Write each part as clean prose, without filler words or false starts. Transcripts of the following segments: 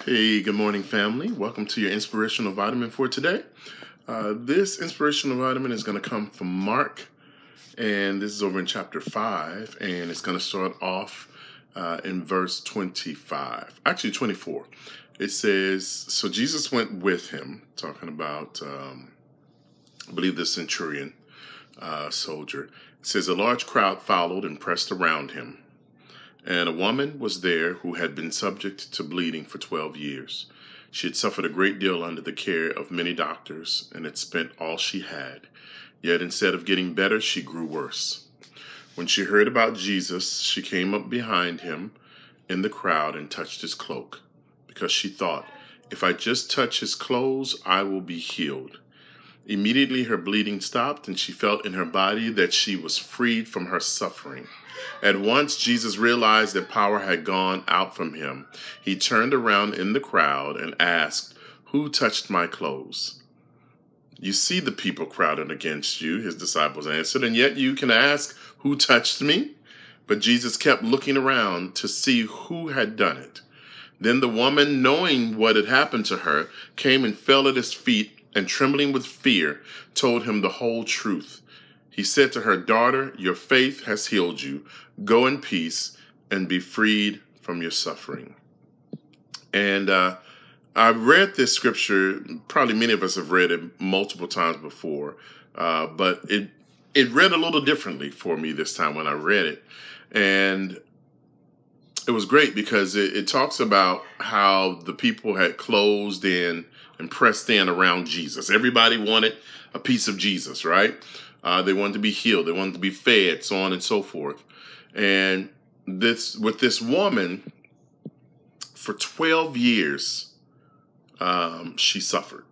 Hey, good morning, family. Welcome to your Inspirational Vitamin for today. This Inspirational Vitamin is going to come from Mark, and this is over in chapter 5, and it's going to start off in verse 25, actually 24. It says, so Jesus went with him, talking about, I believe, the centurion soldier. It says, a large crowd followed and pressed around him. And a woman was there who had been subject to bleeding for 12 years. She had suffered a great deal under the care of many doctors and had spent all she had. Yet instead of getting better, she grew worse. When she heard about Jesus, she came up behind him in the crowd and touched his cloak, because she thought, if I just touch his clothes, I will be healed. Immediately her bleeding stopped, and she felt in her body that she was freed from her suffering. At once, Jesus realized that power had gone out from him. He turned around in the crowd and asked, who touched my clothes? You see the people crowded against you, his disciples answered, and yet you can ask, who touched me? But Jesus kept looking around to see who had done it. Then the woman, knowing what had happened to her, came and fell at his feet, and trembling with fear, told him the whole truth. He said to her, daughter, your faith has healed you. Go in peace and be freed from your suffering. And I read this scripture, probably many of us have read it multiple times before, but it read a little differently for me this time when I read it. And it was great because it talks about how the people had closed in and pressed in around Jesus. Everybody wanted a piece of Jesus, right? They wanted to be healed. They wanted to be fed, so on and so forth. And with this woman, for 12 years, she suffered.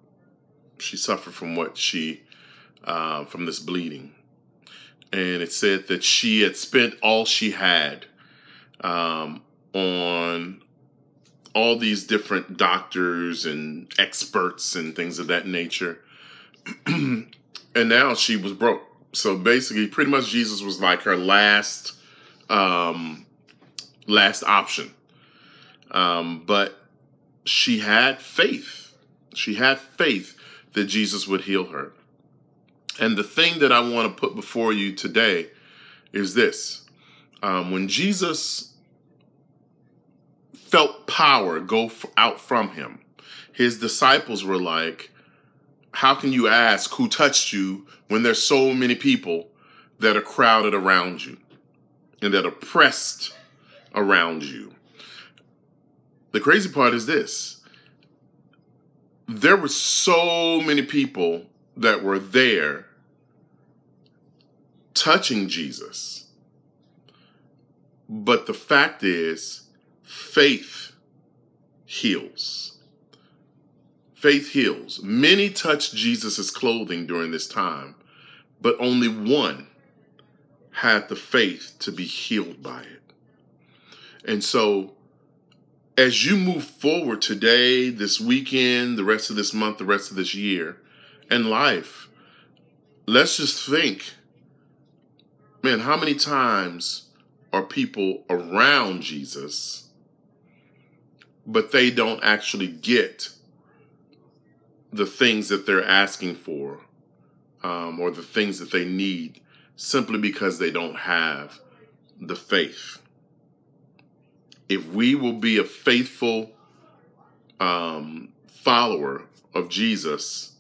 She suffered from from this bleeding. And it said that she had spent all she had on all these different doctors and experts and things of that nature. And now she was broke. So basically, pretty much Jesus was like her last option. But she had faith. She had faith that Jesus would heal her. And the thing that I want to put before you today is this. When Jesus felt power go out from him, his disciples were like, how can you ask who touched you when there's so many people that are crowded around you and that are pressed around you? The crazy part is this. There were so many people that were there touching Jesus. But the fact is, faith heals. Faith heals. Many touched Jesus' clothing during this time, but only one had the faith to be healed by it. And so, as you move forward today, this weekend, the rest of this month, the rest of this year, and life, let's just think, man, how many times are people around Jesus, but they don't actually get the things that they're asking for, or the things that they need, simply because they don't have the faith. If we will be a faithful follower of Jesus,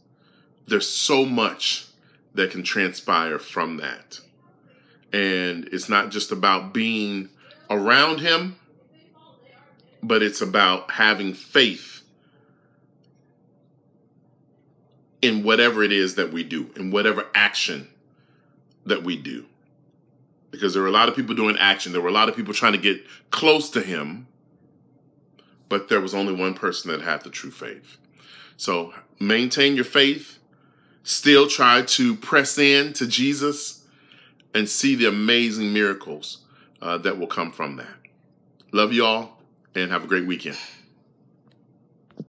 there's so much that can transpire from that. And it's not just about being around him, but it's about having faith in whatever it is that we do, in whatever action that we do. Because there were a lot of people doing action. There were a lot of people trying to get close to him, but there was only one person that had the true faith. So maintain your faith, still try to press in to Jesus and see the amazing miracles that will come from that. Love you all and have a great weekend.